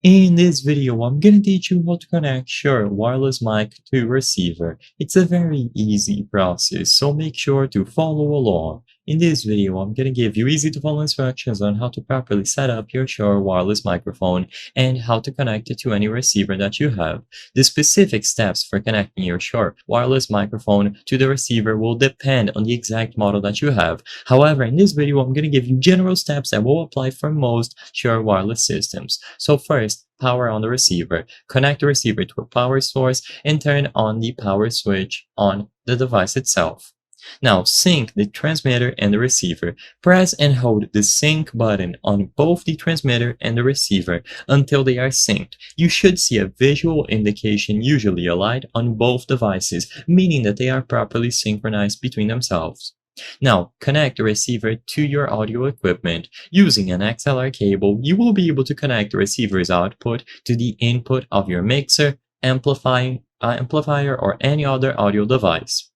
In this video, I'm gonna teach you how to connect Shure wireless mic to receiver. It's a very easy process, so make sure to follow along. In this video, I'm gonna give you easy to follow instructions on how to properly set up your Shure wireless microphone and how to connect it to any receiver that you have. The specific steps for connecting your Shure wireless microphone to the receiver will depend on the exact model that you have. However, in this video, I'm gonna give you general steps that will apply for most Shure wireless systems. So first, power on the receiver. Connect the receiver to a power source and turn on the power switch on the device itself. Now, sync the transmitter and the receiver. Press and hold the sync button on both the transmitter and the receiver until they are synced. You should see a visual indication, usually a light, on both devices, meaning that they are properly synchronized between themselves. Now, connect the receiver to your audio equipment. Using an XLR cable, you will be able to connect the receiver's output to the input of your mixer, amplifier, or any other audio device.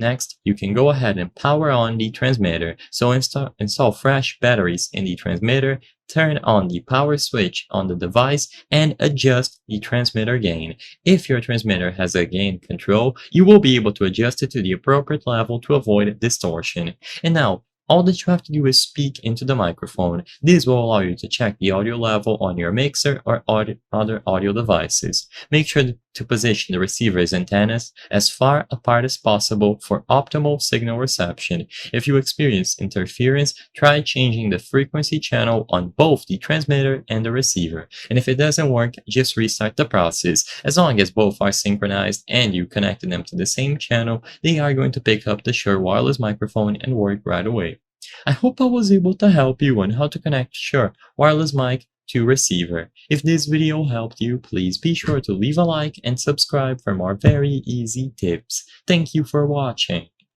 Next, you can go ahead and power on the transmitter. So install fresh batteries in the transmitter, turn on the power switch on the device, and adjust the transmitter gain. If your transmitter has a gain control, you will be able to adjust it to the appropriate level to avoid distortion. And now, all that you have to do is speak into the microphone. This will allow you to check the audio level on your mixer or other audio devices. Make sure to position the receiver's antennas as far apart as possible for optimal signal reception. If you experience interference, try changing the frequency channel on both the transmitter and the receiver. And if it doesn't work, just restart the process. As long as both are synchronized and you connected them to the same channel, they are going to pick up the Shure wireless microphone and work right away. I hope I was able to help you on how to connect Shure wireless mic to receiver. If this video helped you, please be sure to leave a like and subscribe for more very easy tips. Thank you for watching.